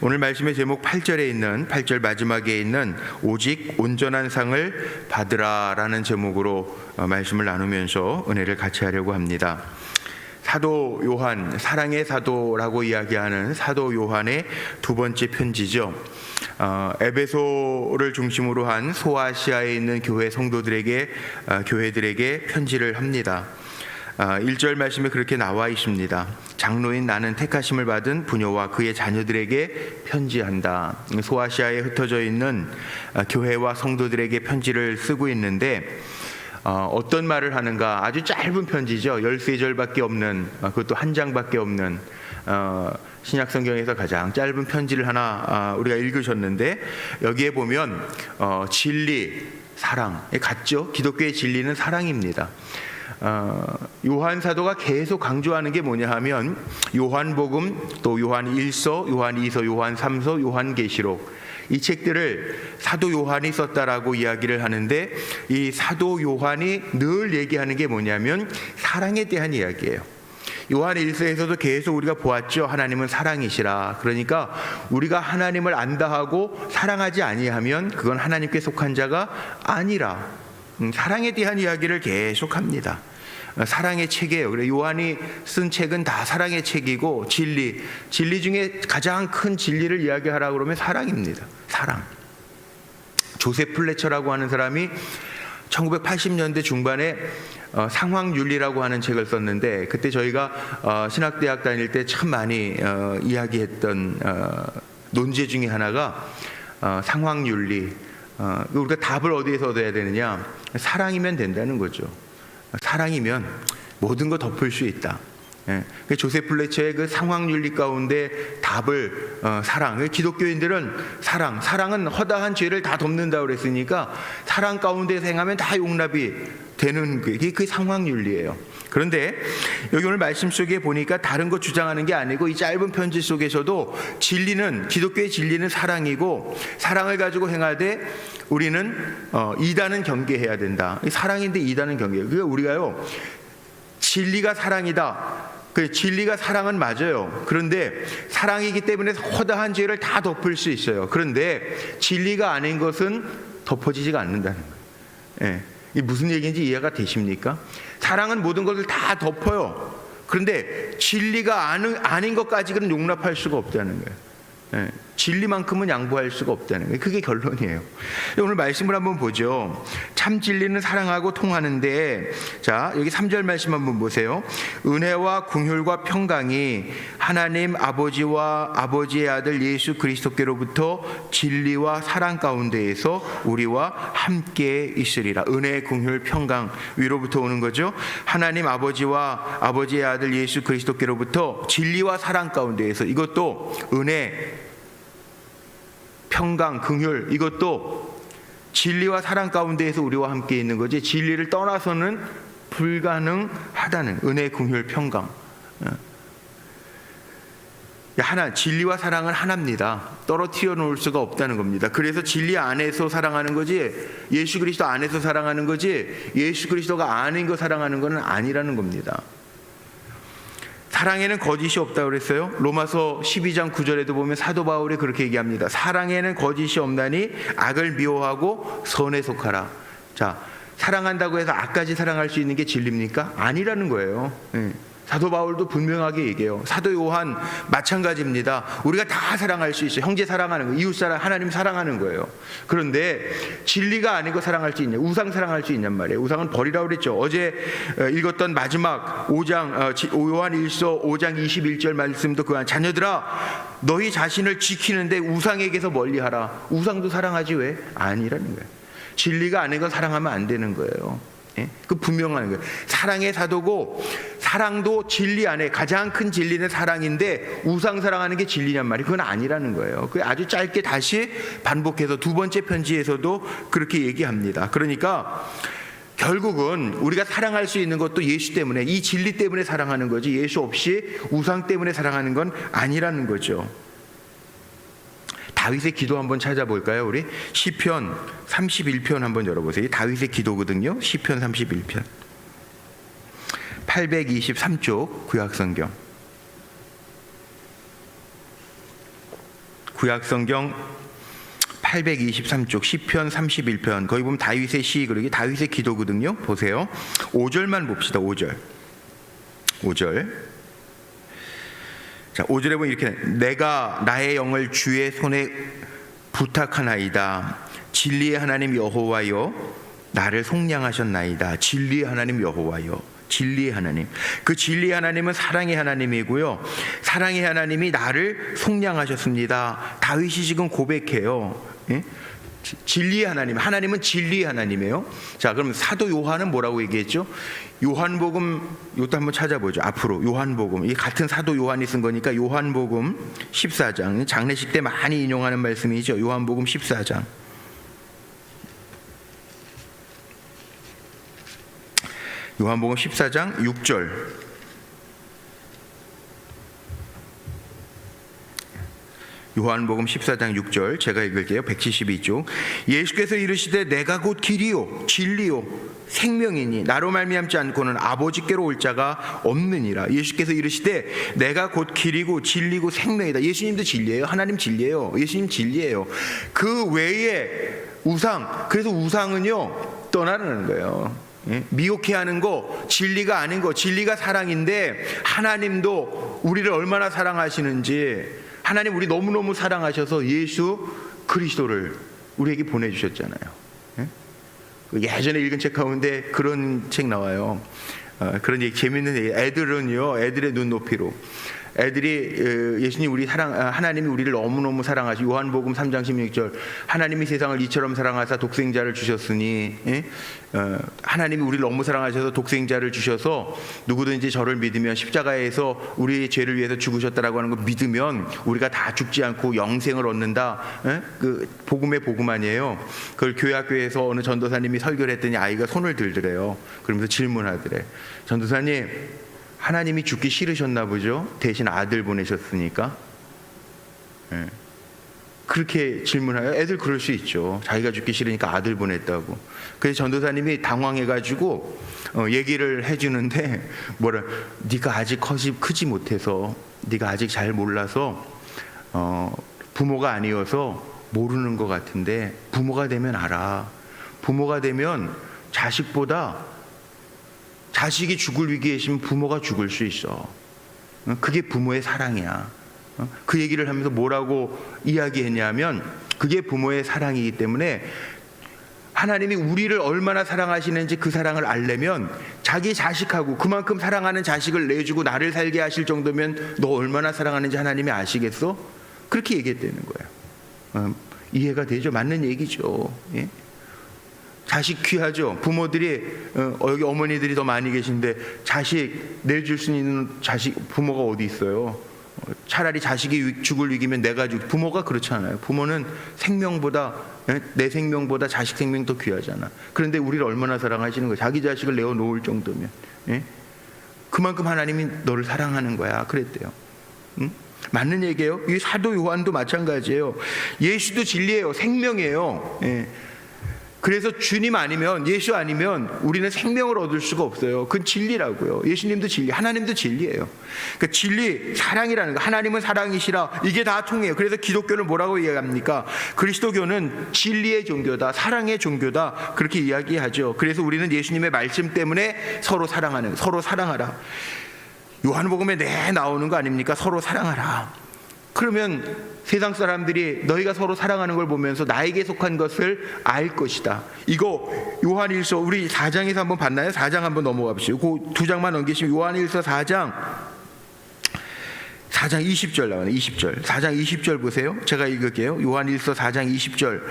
오늘 말씀의 제목 8절에 있는 8절 마지막에 있는 오직 온전한 상을 받으라라는 제목으로 말씀을 나누면서 은혜를 같이 하려고 합니다. 사도 요한, 사랑의 사도라고 이야기하는 사도 요한의 두 번째 편지죠. 에베소를 중심으로 한 소아시아에 있는 교회 성도들에게 교회들에게 편지를 합니다. 1절 말씀에 그렇게 나와 있습니다. 장로인 나는 택하심을 받은 부녀와 그의 자녀들에게 편지한다. 소아시아에 흩어져 있는 교회와 성도들에게 편지를 쓰고 있는데 어떤 말을 하는가? 아주 짧은 편지죠. 13절밖에 없는, 그것도 한 장밖에 없는 신약 성경에서 가장 짧은 편지를 하나 우리가 읽으셨는데, 여기에 보면 진리, 사랑 같죠? 기독교의 진리는 사랑입니다. 요한 사도가 계속 강조하는 게 뭐냐 하면 요한복음, 또 요한 1서, 요한 2서, 요한 3서, 요한계시록, 이 책들을 사도 요한이 썼다라고 이야기를 하는데, 이 사도 요한이 늘 얘기하는 게 뭐냐면 사랑에 대한 이야기예요. 요한 1서에서도 계속 우리가 보았죠. 하나님은 사랑이시라. 그러니까 우리가 하나님을 안다 하고 사랑하지 아니하면 그건 하나님께 속한 자가 아니라, 사랑에 대한 이야기를 계속합니다. 사랑의 책이에요. 그래, 요한이 쓴 책은 다 사랑의 책이고, 진리 중에 가장 큰 진리를 이야기하라고 그러면 사랑입니다. 사랑. 조셉 플래처라고 하는 사람이 1980년대 중반에 상황윤리라고 하는 책을 썼는데, 그때 저희가 신학대학 다닐 때 참 많이 이야기했던 논제 중에 하나가 상황윤리. 우리가 답을 어디에서 얻어야 되느냐? 사랑이면 된다는 거죠. 사랑이면 모든 거 덮을 수 있다. 조셉 플래처의 그 상황윤리 가운데 답을 사랑. 기독교인들은 사랑은 허다한 죄를 다 덮는다고 그랬으니까 사랑 가운데 행하면 다 용납이 되는 그 상황윤리예요. 그런데 여기 오늘 말씀 속에 보니까 다른 거 주장하는 게 아니고, 이 짧은 편지 속에서도 기독교의 진리는 사랑이고, 사랑을 가지고 행하되 우리는 이단은 경계해야 된다. 사랑인데 이단은 경계해요. 그러니까 우리가요, 진리가 사랑이다. 진리가 사랑은 맞아요. 그런데 사랑이기 때문에 허다한 죄를 다 덮을 수 있어요. 그런데 진리가 아닌 것은 덮어지지가 않는다는 거예요. 이게 무슨 얘기인지 이해가 되십니까? 사랑은 모든 것을 다 덮어요. 그런데 진리가 아닌 것까지는 용납할 수가 없다는 거예요. 진리만큼은 양보할 수가 없다는 거예요. 그게 결론이에요. 오늘 말씀을 한번 보죠. 참 진리는 사랑하고 통하는데, 자, 여기 3절 말씀 한번 보세요. 은혜와 긍휼과 평강이 하나님 아버지와 아버지의 아들 예수 그리스도께로부터 진리와 사랑 가운데에서 우리와 함께 있으리라. 은혜, 긍휼, 평강 위로부터 오는 거죠. 하나님 아버지와 아버지의 아들 예수 그리스도께로부터 진리와 사랑 가운데에서, 이것도 은혜, 평강, 긍휼, 이것도 진리와 사랑 가운데에서 우리와 함께 있는 거지, 진리를 떠나서는 불가능하다는, 은혜, 긍휼, 평강. 진리와 사랑은 하나입니다. 떨어뜨려 놓을 수가 없다는 겁니다. 그래서 진리 안에서 사랑하는 거지, 예수 그리스도 안에서 사랑하는 거지, 예수 그리스도가 아닌 거 사랑하는 것은 아니라는 겁니다. 사랑에는 거짓이 없다고 그랬어요. 로마서 12장 9절에도 보면 사도 바울이 그렇게 얘기합니다. 사랑에는 거짓이 없나니 악을 미워하고 선에 속하라. 자, 사랑한다고 해서 악까지 사랑할 수 있는 게 진리입니까? 아니라는 거예요. 사도 바울도 분명하게 얘기해요. 사도 요한 마찬가지입니다. 우리가 다 사랑할 수 있어요. 형제 사랑하는 거, 이웃 사랑, 하나님 사랑하는 거예요. 그런데 진리가 아니고 사랑할 수 있냐? 우상 사랑할 수 있냔 말이에요. 우상은 버리라고 그랬죠. 어제 읽었던 마지막 5장 요한 1서 5장 21절 말씀도 그한, 자녀들아 너희 자신을 지키는데 우상에게서 멀리하라. 우상도 사랑하지 왜? 아니라는 거예요. 진리가 아닌 건 사랑하면 안 되는 거예요. 그 분명한 거예요. 사랑의 사도고, 사랑도 진리 안에 가장 큰 진리는 사랑인데 우상 사랑하는 게 진리냔 말이에요. 그건 아니라는 거예요. 그 아주 짧게 다시 반복해서 두 번째 편지에서도 그렇게 얘기합니다. 그러니까 결국은 우리가 사랑할 수 있는 것도 예수 때문에, 이 진리 때문에 사랑하는 거지, 예수 없이 우상 때문에 사랑하는 건 아니라는 거죠. 다윗의 기도 한번 찾아볼까요? 우리 시편 31편 한번 열어보세요. 다윗의 기도거든요. 시편 31편 823쪽 구약성경. 구약성경 823쪽 시편 31편 거기 보면 다윗의 시 그러기 다윗의 기도거든요. 보세요. 5절만 봅시다. 5절. 자, 5절에 보면 이렇게 내가 나의 영을 주의 손에 부탁하나이다. 진리의 하나님 여호와여 나를 속량하셨나이다. 진리의 하나님 여호와여. 진리의 하나님. 그 진리의 하나님은 사랑의 하나님이고요. 사랑의 하나님이 나를 속량하셨습니다. 다윗이 지금 고백해요. 예? 진리의 하나님. 하나님은 진리의 하나님이에요. 자, 그럼 사도 요한은 뭐라고 얘기했죠? 요한복음 이것도 한번 찾아보죠. 앞으로 요한복음. 이 같은 사도 요한이 쓴 거니까 요한복음 14장. 장례식 때 많이 인용하는 말씀이죠. 요한복음 14장. 요한복음 14장 6절. 요한복음 14장 6절 제가 읽을게요. 172쪽. 예수께서 이르시되 내가 곧 길이요 진리요 생명이니 나로 말미암지 않고는 아버지께로 올 자가 없느니라. 예수께서 이르시되 내가 곧 길이고 진리고 생명이다. 예수님도 진리예요. 하나님 진리예요. 예수님 진리예요. 그 외에 우상, 그래서 우상은요 떠나라는 거예요. 미혹해하는 거, 진리가 아닌 거. 진리가 사랑인데 하나님도 우리를 얼마나 사랑하시는지, 하나님 우리 너무너무 사랑하셔서 예수 그리스도를 우리에게 보내주셨잖아요. 예전에 읽은 책 가운데 그런 책 나와요. 그런 얘기, 재밌는 얘기. 애들은요, 애들의 눈높이로 애들이 예수님 우리 하나님이 우리를 너무너무 사랑하시, 요한복음 3장 16절 하나님이 세상을 이처럼 사랑하사 독생자를 주셨으니, 하나님이 우리를 너무 사랑하셔서 독생자를 주셔서 누구든지 저를 믿으면 십자가에서 우리의 죄를 위해서 죽으셨다라고 하는 거 믿으면 우리가 다 죽지 않고 영생을 얻는다. 그 복음의 복음 아니에요. 그걸 교회 학교에서 어느 전도사님이 설교를 했더니 아이가 손을 들더래요. 그러면서 질문하더래. 전도사님, 하나님이 죽기 싫으셨나 보죠? 대신 아들 보내셨으니까. 그렇게 질문해요. 애들 그럴 수 있죠. 자기가 죽기 싫으니까 아들 보냈다고. 그래서 전도사님이 당황해가지고 얘기를 해주는데 네가 아직 크지 못해서, 네가 아직 잘 몰라서 부모가 아니어서 모르는 것 같은데 부모가 되면 알아. 부모가 되면 자식이 죽을 위기에 있으면 부모가 죽을 수 있어. 그게 부모의 사랑이야. 그 얘기를 하면서 뭐라고 이야기했냐면, 그게 부모의 사랑이기 때문에 하나님이 우리를 얼마나 사랑하시는지 그 사랑을 알려면 자기 자식하고 그만큼 사랑하는 자식을 내주고 나를 살게 하실 정도면 너 얼마나 사랑하는지 하나님이 아시겠어? 그렇게 얘기했다는 거예요. 이해가 되죠? 맞는 얘기죠. 예? 자식 귀하죠. 부모들이 여기 어머니들이 더 많이 계신데 자식 내줄 수 있는 부모가 어디 있어요? 차라리 자식이 죽을 위기면 내가 부모가 그렇잖아요. 부모는 생명보다, 내 생명보다 자식 생명이 더 귀하잖아. 그런데 우리를 얼마나 사랑하시는 거야. 자기 자식을 내어놓을 정도면. 그만큼 하나님이 너를 사랑하는 거야. 그랬대요. 맞는 얘기예요. 이 사도 요한도 마찬가지예요. 예수도 진리예요. 생명이에요. 그래서 주님 아니면, 예수 아니면 우리는 생명을 얻을 수가 없어요. 그건 진리라고요. 예수님도 진리, 하나님도 진리예요. 그러니까 진리, 사랑이라는 거. 하나님은 사랑이시라. 이게 다 통해요. 그래서 기독교는 뭐라고 이야기합니까? 그리스도교는 진리의 종교다, 사랑의 종교다, 그렇게 이야기하죠. 그래서 우리는 예수님의 말씀 때문에 서로 사랑하라. 요한복음에 나오는 거 아닙니까? 서로 사랑하라. 그러면 세상 사람들이 너희가 서로 사랑하는 걸 보면서 나에게 속한 것을 알 것이다. 이거 요한일서 우리 4장에서 한번 봤나요? 4장 한번 넘어가 보시죠. 그 2장만 넘기시면 요한일서 4장 20절 나와요. 20절. 4장 20절 보세요. 제가 읽을게요. 요한일서 4장 20절.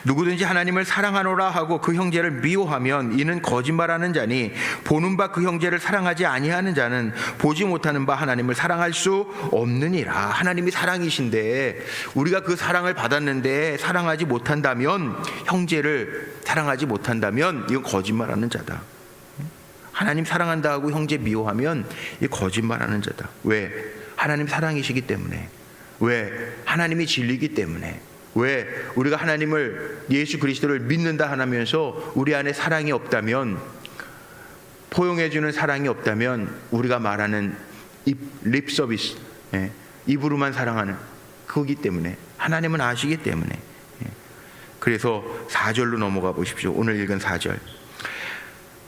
누구든지 하나님을 사랑하노라 하고 그 형제를 미워하면 이는 거짓말하는 자니 보는 바 그 형제를 사랑하지 아니하는 자는 보지 못하는 바 하나님을 사랑할 수 없느니라. 하나님이 사랑이신데 우리가 그 사랑을 받았는데 사랑하지 못한다면, 형제를 사랑하지 못한다면 이건 거짓말하는 자다. 하나님 사랑한다 하고 형제 미워하면 이 거짓말하는 자다. 왜? 하나님 사랑이시기 때문에. 왜? 하나님이 진리이기 때문에. 왜? 우리가 하나님을, 예수 그리스도를 믿는다 하면서 우리 안에 사랑이 없다면, 포용해주는 사랑이 없다면 우리가 말하는 립 서비스, 입으로만 사랑하는, 그거기 때문에, 하나님은 아시기 때문에. 그래서 4절로 넘어가 보십시오. 오늘 읽은 4절.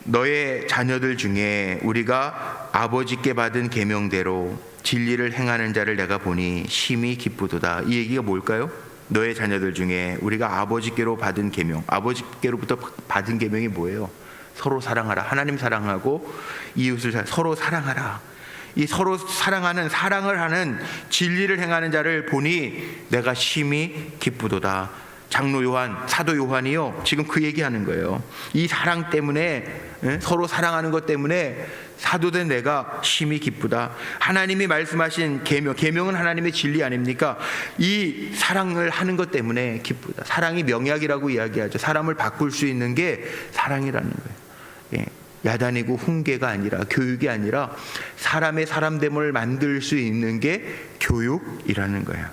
너의 자녀들 중에 우리가 아버지께 받은 계명대로 진리를 행하는 자를 내가 보니 심히 기쁘도다. 이 얘기가 뭘까요? 너의 자녀들 중에 우리가 아버지께로 받은 계명, 아버지께로부터 받은 계명이 뭐예요? 서로 사랑하라. 하나님 사랑하고 이웃을 서로 사랑하라. 이 서로 사랑하는, 사랑을 하는, 진리를 행하는 자를 보니 내가 심히 기쁘도다. 장로 요한, 사도 요한이요, 지금 그 얘기하는 거예요. 이 사랑 때문에, 서로 사랑하는 것 때문에 사도된 내가 심히 기쁘다. 하나님이 말씀하신 계명, 계명은 하나님의 진리 아닙니까? 이 사랑을 하는 것 때문에 기쁘다. 사랑이 명약이라고 이야기하죠. 사람을 바꿀 수 있는 게 사랑이라는 거예요. 야단이고 훈계가 아니라, 교육이 아니라 사람의 사람됨을 만들 수 있는 게 교육이라는 거예요.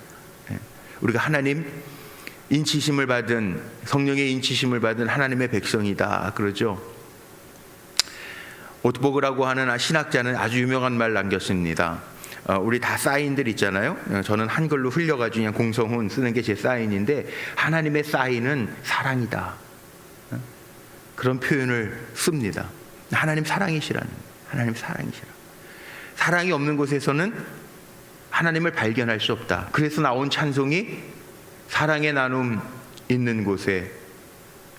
우리가 하나님 인치심을 받은, 성령의 인치심을 받은 하나님의 백성이다 그러죠. 오트보그라고 하는 신학자는 아주 유명한 말 남겼습니다. 우리 다 사인들 있잖아요. 저는 한글로 흘려가지고 그냥 공성훈 쓰는 게 제 사인인데, 하나님의 사인은 사랑이다, 그런 표현을 씁니다. 하나님 사랑이시라는, 하나님 사랑이시라. 사랑이 없는 곳에서는 하나님을 발견할 수 없다. 그래서 나온 찬송이 사랑의 나눔 있는 곳에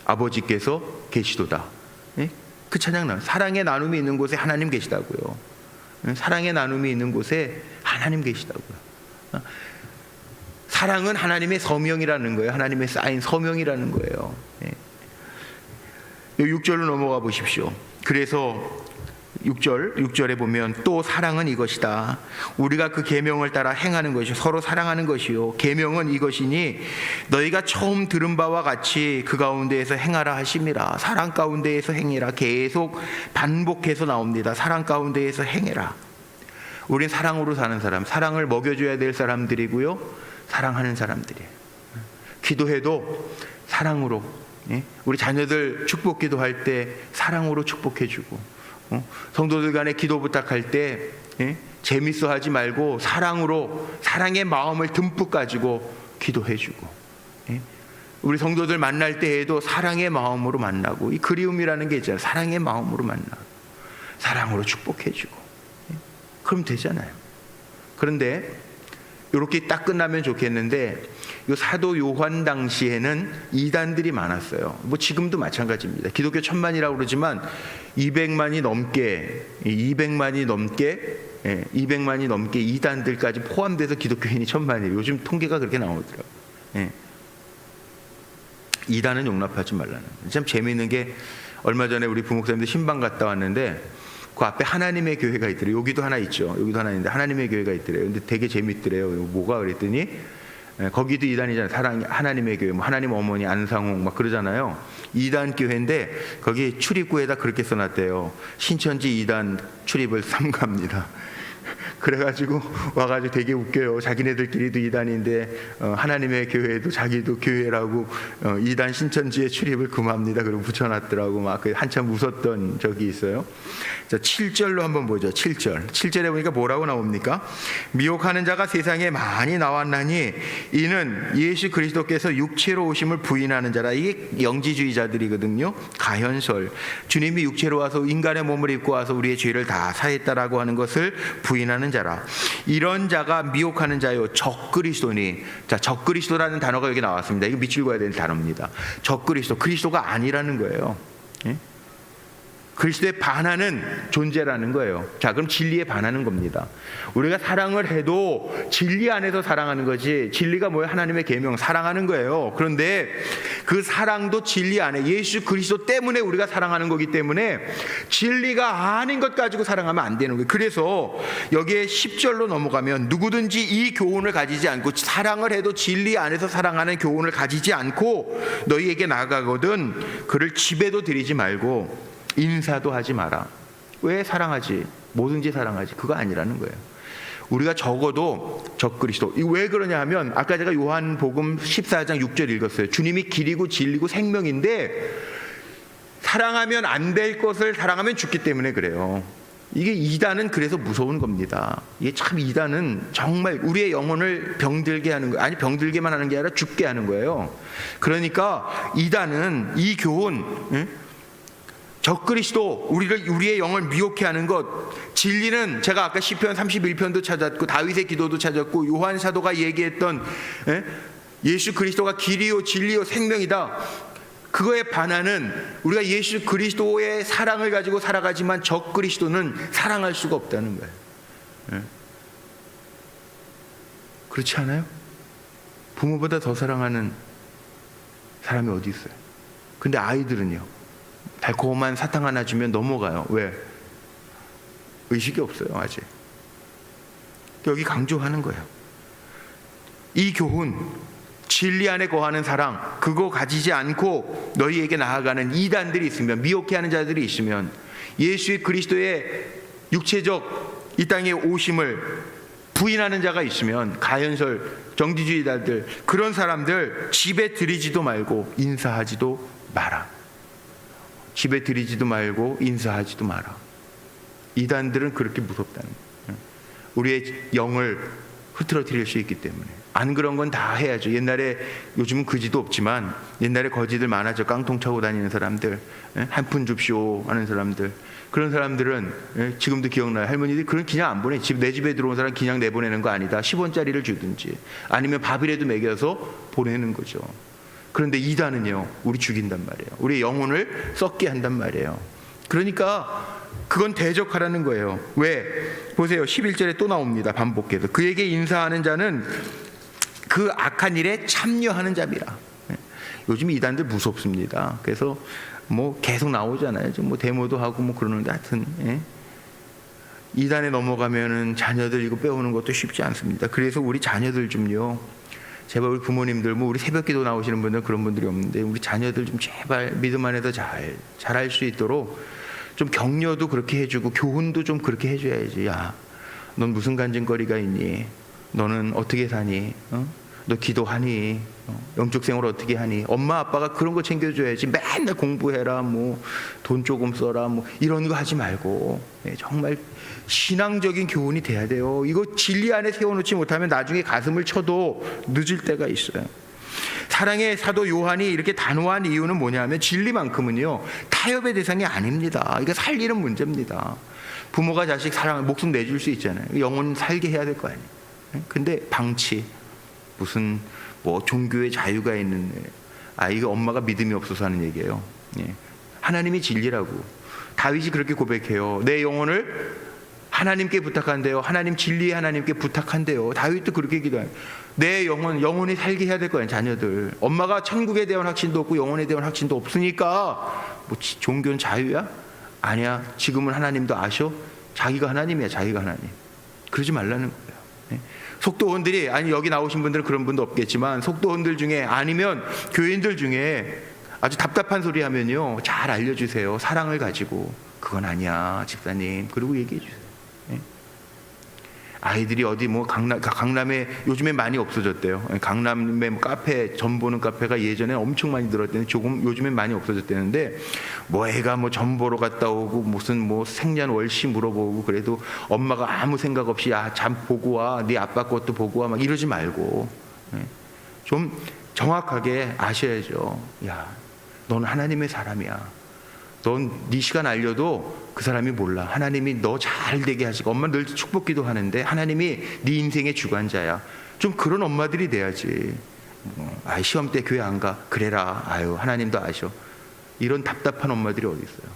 아버지께서 계시도다. 그 찬양 나와요. 사랑의 나눔이 있는 곳에 하나님 계시다고요. 사랑의 나눔이 있는 곳에 하나님 계시다고요. 사랑은 하나님의 서명이라는 거예요. 하나님의 쌓인 서명이라는 거예요. 6절로 넘어가 보십시오. 그래서 6절에 보면 또 사랑은 이것이다. 우리가 그 계명을 따라 행하는 것이 서로 사랑하는 것이요. 계명은 이것이니 너희가 처음 들은 바와 같이 그 가운데에서 행하라 하심이라. 사랑 가운데에서 행해라. 계속 반복해서 나옵니다. 사랑 가운데에서 행해라. 우린 사랑으로 사는 사람, 사랑을 먹여줘야 될 사람들이고요, 사랑하는 사람들이에요. 기도해도 사랑으로, 우리 자녀들 축복 기도할 때 사랑으로 축복해주고, 성도들 간에 기도 부탁할 때 재밌어 하지 말고 사랑으로, 사랑의 마음을 듬뿍 가지고 기도해주고, 우리 성도들 만날 때에도 사랑의 마음으로 만나고, 이 그리움이라는 게 있잖아요. 사랑의 마음으로 만나고 사랑으로 축복해주고, 그럼 되잖아요. 그런데 이렇게 딱 끝나면 좋겠는데, 이 사도 요한 당시에는 이단들이 많았어요. 뭐 지금도 마찬가지입니다. 기독교 1000만이라고 그러지만 200만이 넘게 이단들까지 포함돼서 기독교인이 1000만이에요. 요즘 통계가 그렇게 나오더라고요. 이단은 용납하지 말라는. 참 재미있는 게, 얼마 전에 우리 부목사님들 신방 갔다 왔는데 그 앞에 하나님의 교회가 있더래요. 여기도 하나 있죠. 여기도 하나 있는데 하나님의 교회가 있더래요. 근데 되게 재밌더래요. 뭐가 그랬더니, 거기도 이단이잖아요. 사랑 하나님의 교회, 뭐 하나님 어머니 안상홍 막 그러잖아요. 이단 교회인데 거기 출입구에다 그렇게 써놨대요. 신천지 이단 출입을 삼가합니다. 그래가지고 와가지고 되게 웃겨요. 자기네들끼리도 이단인데 하나님의 교회도 자기도 교회라고 이단 신천지에 출입을 금합니다. 그리고 붙여놨더라고. 막 한참 웃었던 적이 있어요. 자, 7절로 한번 보죠. 7절에 보니까 뭐라고 나옵니까? 미혹하는 자가 세상에 많이 나왔나니 이는 예수 그리스도께서 육체로 오심을 부인하는 자라. 이게 영지주의자들이거든요. 가현설, 주님이 육체로 와서 인간의 몸을 입고 와서 우리의 죄를 다 사했다라고 하는 것을 부인하는 자라. 이런 자가 미혹하는 자요, 적그리스도니. 자, 적그리스도라는 단어가 여기 나왔습니다. 이거 밑줄 그어야 되는 단어입니다. 적그리스도, 그리스도가 아니라는 거예요. 그리스도에 반하는 존재라는 거예요. 자, 그럼 진리에 반하는 겁니다. 우리가 사랑을 해도 진리 안에서 사랑하는 거지, 진리가 뭐예요? 하나님의 계명, 사랑하는 거예요. 그런데 그 사랑도 진리 안에, 예수 그리스도 때문에 우리가 사랑하는 거기 때문에 진리가 아닌 것 가지고 사랑하면 안 되는 거예요. 그래서 여기에 10절로 넘어가면, 누구든지 이 교훈을 가지지 않고, 사랑을 해도 진리 안에서 사랑하는 교훈을 가지지 않고 너희에게 나아가거든 그를 집에도 들이지 말고 인사도 하지 마라. 왜? 사랑하지, 뭐든지 사랑하지, 그거 아니라는 거예요. 우리가 적어도 적그리스도, 왜 그러냐 하면, 아까 제가 요한복음 14장 6절 읽었어요. 주님이 길이고 진리고 생명인데 사랑하면 안 될 것을 사랑하면 죽기 때문에 그래요. 이게 이단은 그래서 무서운 겁니다. 이게 참 이단은 정말 우리의 영혼을 병들게 하는 거예요. 아니, 병들게만 하는 게 아니라 죽게 하는 거예요. 그러니까 이단은, 이 교훈, 적그리스도, 우리의 영을 미혹해 하는 것, 진리는 제가 아까 시편 31편도 찾았고 다윗의 기도도 찾았고 요한 사도가 얘기했던 예수 그리스도가 길이요 진리요 생명이다. 그거에 반하는, 우리가 예수 그리스도의 사랑을 가지고 살아가지만 적그리스도는 사랑할 수가 없다는 거예요. 그렇지 않아요? 부모보다 더 사랑하는 사람이 어디 있어요? 근데 아이들은요, 달콤한 사탕 하나 주면 넘어가요. 왜? 의식이 없어요, 아직. 여기 강조하는 거예요. 이 교훈, 진리 안에 거하는 사랑, 그거 가지지 않고 너희에게 나아가는 이단들이 있으면, 미혹해 하는 자들이 있으면, 예수의 그리스도의 육체적 이 땅에 오심을 부인하는 자가 있으면, 가연설, 정디주의자들, 그런 사람들 집에 들이지도 말고 인사하지도 마라. 집에 들이지도 말고 인사하지도 마라. 이단들은 그렇게 무섭다는 거예요. 우리의 영을 흐트러뜨릴 수 있기 때문에. 안 그런 건 다 해야죠. 옛날에, 요즘은 그지도 없지만 옛날에 거지들 많았죠. 깡통 차고 다니는 사람들, 한 푼 줍쇼 하는 사람들. 그런 사람들은 지금도 기억나요. 할머니들이 그런 그냥 안 보내. 내 집에 들어온 사람 그냥 내보내는 거 아니다. 10원짜리를 주든지 아니면 밥이라도 먹여서 보내는 거죠. 그런데 이단은요, 우리 죽인단 말이에요. 우리 영혼을 썩게 한단 말이에요. 그러니까 그건 대적하라는 거예요. 왜? 보세요. 11절에 또 나옵니다. 반복해서 그에게 인사하는 자는 그 악한 일에 참여하는 자비라. 요즘 이단들 무섭습니다. 그래서 뭐 계속 나오잖아요. 뭐 데모도 하고 뭐 그러는데, 하여튼 이단에 넘어가면은 자녀들 이거 빼오는 것도 쉽지 않습니다. 그래서 우리 자녀들 좀요, 제발 우리 부모님들, 뭐 우리 새벽기도 나오시는 분들 그런 분들이 없는데, 우리 자녀들 좀 제발 믿음 안에서 잘할 수 있도록 좀 격려도 그렇게 해주고 교훈도 좀 그렇게 해줘야지. 야, 넌 무슨 간증거리가 있니? 너는 어떻게 사니? 너 기도하니? 영적 생활 어떻게 하니? 엄마 아빠가 그런 거 챙겨줘야지. 맨날 공부해라, 뭐 돈 조금 써라, 뭐 이런 거 하지 말고 정말 신앙적인 교훈이 돼야 돼요. 이거 진리 안에 세워놓지 못하면 나중에 가슴을 쳐도 늦을 때가 있어요. 사랑의 사도 요한이 이렇게 단호한 이유는 뭐냐면, 진리만큼은요 타협의 대상이 아닙니다. 이거 살리는 문제입니다. 부모가 자식 사랑, 목숨 내줄 수 있잖아요. 영혼 살게 해야 될 거 아니에요. 근데 방치, 무슨 뭐 종교의 자유가 있는, 이거 엄마가 믿음이 없어서 하는 얘기예요. 하나님이 진리라고. 다윗이 그렇게 고백해요. 내 영혼을 하나님께 부탁한대요. 하나님, 진리의 하나님께 부탁한대요. 다윗도 그렇게 기도해요. 내 영혼이 살게 해야 될 거예요. 자녀들. 엄마가 천국에 대한 확신도 없고 영혼에 대한 확신도 없으니까 뭐 종교는 자유야? 아니야. 지금은 하나님도 아셔. 자기가 하나님이야. 자기가 하나님. 그러지 말라는 거예요. 속도원들이, 아니 여기 나오신 분들은 그런 분도 없겠지만, 속도원들 중에 아니면 교인들 중에 아주 답답한 소리 하면요, 잘 알려주세요. 사랑을 가지고. 그건 아니야 집사님. 그리고 얘기해 주세요. 아이들이 어디 뭐 강남에 요즘에 많이 없어졌대요. 강남에 뭐 카페, 점 보는 카페가 예전에 엄청 많이 늘었대는데 조금 요즘엔 많이 없어졌대는데, 뭐 애가 뭐 점 보러 갔다 오고 무슨 뭐 생년월시 물어보고, 그래도 엄마가 아무 생각 없이 잠 보고 와, 네 아빠 것도 보고 와, 막 이러지 말고 좀 정확하게 아셔야죠. 야, 넌 하나님의 사람이야. 넌 네 시간 알려도 그 사람이 몰라. 하나님이 너 잘 되게 하시고, 엄마 늘 축복기도 하는데 하나님이 네 인생의 주관자야. 좀 그런 엄마들이 돼야지. 시험 때 교회 안 가? 그래라. 아유, 하나님도 아셔. 이런 답답한 엄마들이 어디 있어요.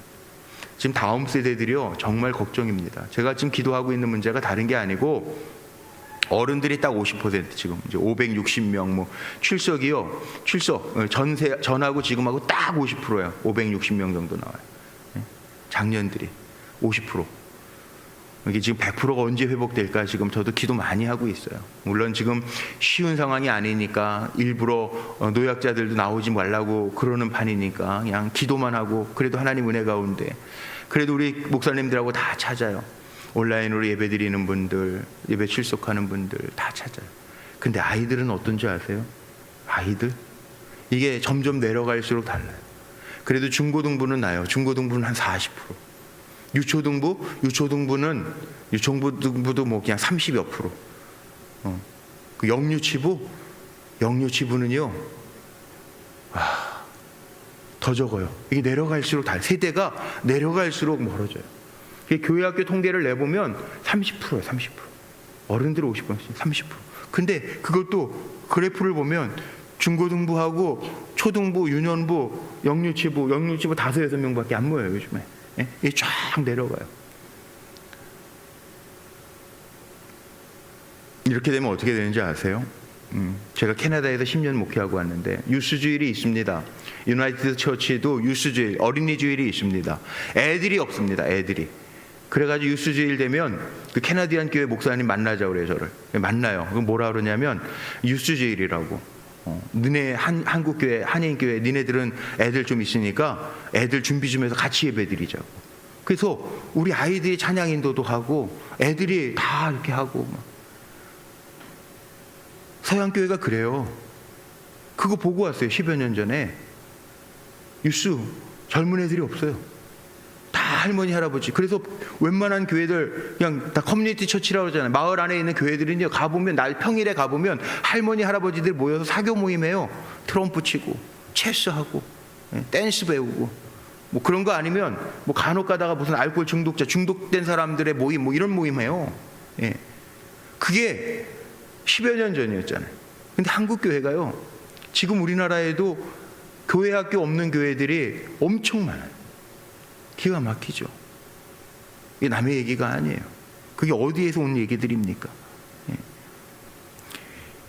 지금 다음 세대들이요, 정말 걱정입니다. 제가 지금 기도하고 있는 문제가 다른 게 아니고, 어른들이 딱 50%, 지금 이제 560명, 뭐 출석 전하고 지금하고 딱 50%예요. 560명 정도 나와요. 작년들이 50%. 이게 지금 100%가 언제 회복될까 지금 저도 기도 많이 하고 있어요. 물론 지금 쉬운 상황이 아니니까 일부러 노약자들도 나오지 말라고 그러는 판이니까 그냥 기도만 하고, 그래도 하나님 은혜 가운데 그래도 우리 목사님들하고 다 찾아요. 온라인으로 예배 드리는 분들, 예배 출석하는 분들 다 찾아요. 근데 아이들은 어떤지 아세요? 아이들? 이게 점점 내려갈수록 달라요. 그래도 중고등부는 나요. 중고등부는 한 40%. 유초등부도 뭐 그냥 30여 %. 그 영유치부는요, 더 적어요. 이게 내려갈수록 세대가 내려갈수록 멀어져요. 교회학교 통계를 내보면 30%예요, 30%. 어른들 50%씩 30%. 근데 그것도 그래프를 보면 중고등부하고 초등부, 유년부, 영유치부 5-6명밖에 안 모여요, 요즘에. 예? 이게 쫙 내려가요. 이렇게 되면 어떻게 되는지 아세요? 제가 캐나다에서 10년 목회하고 왔는데 유스주일이 있습니다. 유나이티드 처치도 유스주일, 어린이 주일이 있습니다. 애들이 없습니다. 애들이. 그래가지고 유스주일 되면 그 캐나디안 교회 목사님 만나자고 그래요. 저를 만나요. 그럼 뭐라 그러냐면 유스주일이라고. 너네 한국 교회, 한인 교회, 니네들은 애들 좀 있으니까 애들 준비 좀 해서 같이 예배드리자고. 그래서 우리 아이들이 찬양 인도도 하고 애들이 다 이렇게 하고. 서양 교회가 그래요. 그거 보고 왔어요. 10여 년 전에. 유스 젊은 애들이 없어요. 다 할머니 할아버지. 그래서 웬만한 교회들 그냥 다 커뮤니티 처치라고 그러잖아요. 마을 안에 있는 교회들은요, 가보면 날 평일에 가보면 할머니 할아버지들 모여서 사교 모임해요. 트럼프 치고 체스하고 댄스 배우고 뭐 그런 거 아니면 뭐 간혹 가다가 무슨 알코올 중독된 사람들의 모임 뭐 이런 모임 해요. 예. 그게 10여 년 전이었잖아요. 근데 한국 교회가요, 지금 우리나라에도 교회 학교 없는 교회들이 엄청 많아요. 기가 막히죠. 이게 남의 얘기가 아니에요. 그게 어디에서 온 얘기들입니까? 예.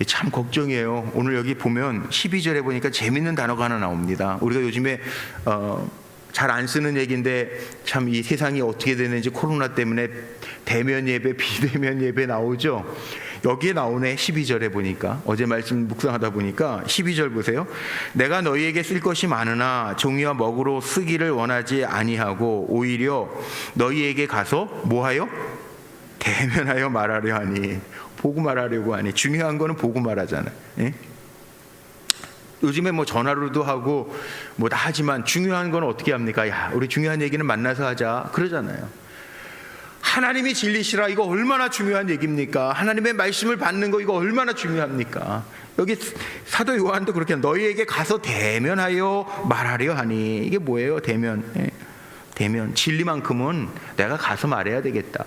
참 걱정이에요. 오늘 여기 보면 12절에 보니까 재밌는 단어가 하나 나옵니다. 우리가 요즘에 잘 안 쓰는 얘기인데 참 이 세상이 어떻게 되는지 코로나 때문에 대면 예배, 비대면 예배 나오죠. 여기에 나오네. 12절에 보니까, 어제 말씀 묵상하다 보니까 12절 보세요. 내가 너희에게 쓸 것이 많으나 종이와 먹으로 쓰기를 원하지 아니하고 오히려 너희에게 가서 뭐하여? 대면하여 말하려 하니. 보고 말하려고 하니. 중요한 거는 보고 말하잖아요. 예? 요즘에 뭐 전화로도 하고 뭐 다 하지만 중요한 건 어떻게 합니까? 야, 우리 중요한 얘기는 만나서 하자 그러잖아요. 하나님이 진리시라, 이거 얼마나 중요한 얘기입니까? 하나님의 말씀을 받는 거 이거 얼마나 중요합니까? 여기 사도 요한도 그렇게 너희에게 가서 대면하여 말하려 하니. 이게 뭐예요? 대면. 예. 대면. 진리만큼은 내가 가서 말해야 되겠다.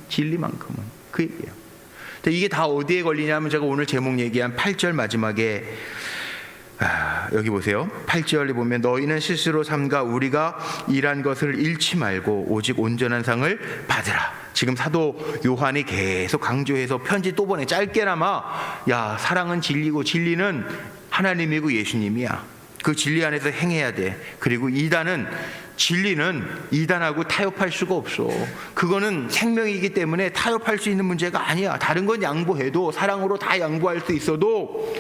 진리만큼은. 그 얘기예요. 이게 다 어디에 걸리냐면 제가 오늘 제목 얘기한 8절 마지막에 여기 보세요. 8절에 보면 너희는 스스로 삼가 우리가 일한 것을 잃지 말고 오직 온전한 상을 받으라. 지금 사도 요한이 계속 강조해서 편지 또 보내. 짧게나마 야, 사랑은 진리고 진리는 하나님이고 예수님이야. 그 진리 안에서 행해야 돼. 그리고 진리는 이단하고 타협할 수가 없어. 그거는 생명이기 때문에 타협할 수 있는 문제가 아니야. 다른 건 양보해도, 사랑으로 다 양보할 수 있어도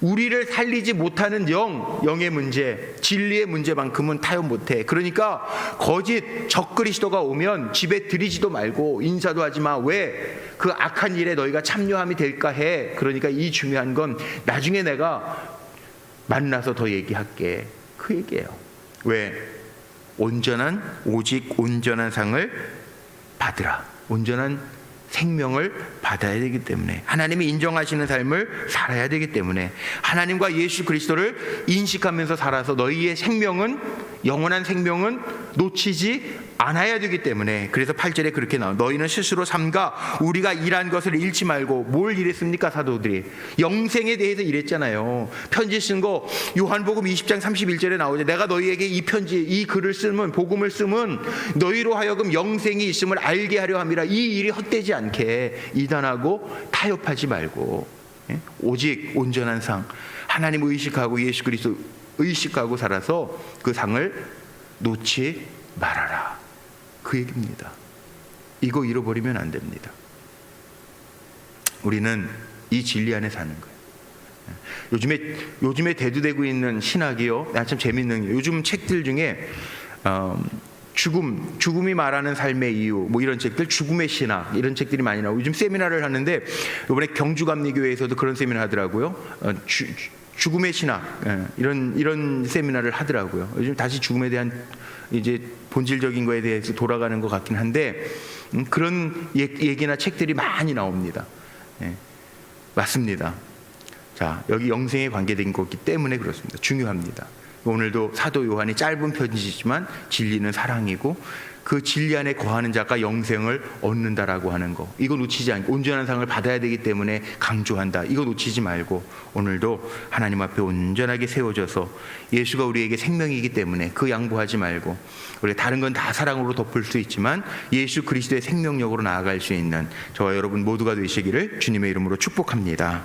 우리를 살리지 못하는 영의 문제, 진리의 문제만큼은 타협 못해. 그러니까 거짓 적그리스도가 오면 집에 들이지도 말고 인사도 하지 마. 왜? 그 악한 일에 너희가 참여함이 될까 해. 그러니까 이 중요한 건 나중에 내가 만나서 더 얘기할게. 그 얘기예요. 왜? 오직 온전한 상을 받으라. 온전한 생명을 받아야 되기 때문에, 하나님이 인정하시는 삶을 살아야 되기 때문에, 하나님과 예수 그리스도를 인식하면서 살아서 너희의 생명은, 영원한 생명은 놓치지 않아야 되기 때문에. 그래서 8절에 그렇게 나와요. 너희는 스스로 삼가 우리가 일한 것을 잃지 말고. 뭘 일했습니까? 사도들이 영생에 대해서 일했잖아요. 편지 쓴 거 요한복음 20장 31절에 나오죠. 내가 너희에게 이 편지, 이 글을 쓰면, 복음을 쓰면 너희로 하여금 영생이 있음을 알게 하려 함이라. 이 일이 헛되지 않게 이단하고 타협하지 말고 오직 온전한 상, 하나님 의식하고 예수 그리스도 의식하고 살아서 그 상을 놓지 말아라. 그 얘기입니다. 이거 잃어버리면 안 됩니다. 우리는 이 진리 안에 사는 거예요. 요즘에 대두되고 있는 신학이요, 참 재밌는 게, 요즘 책들 중에 죽음이 말하는 삶의 이유, 뭐 이런 책들, 죽음의 신학, 이런 책들이 많이 나오고, 요즘 세미나를 하는데 이번에 경주감리교회에서도 그런 세미나 하더라고요. 죽음의 신학, 이런 세미나를 하더라고요. 요즘 다시 죽음에 대한 이제 본질적인 거에 대해서 돌아가는 것 같긴 한데, 그런 얘기나 책들이 많이 나옵니다. 맞습니다. 자, 여기 영생에 관계된 거기 때문에 그렇습니다. 중요합니다. 오늘도 사도 요한이 짧은 편지지만 진리는 사랑이고, 그 진리 안에 거하는 자가 영생을 얻는다라고 하는 거, 이거 놓치지 않고 온전한 상을 받아야 되기 때문에 강조한다. 이거 놓치지 말고 오늘도 하나님 앞에 온전하게 세워져서, 예수가 우리에게 생명이기 때문에 그 양보하지 말고, 우리 다른 건 다 사랑으로 덮을 수 있지만 예수 그리스도의 생명력으로 나아갈 수 있는 저와 여러분 모두가 되시기를 주님의 이름으로 축복합니다.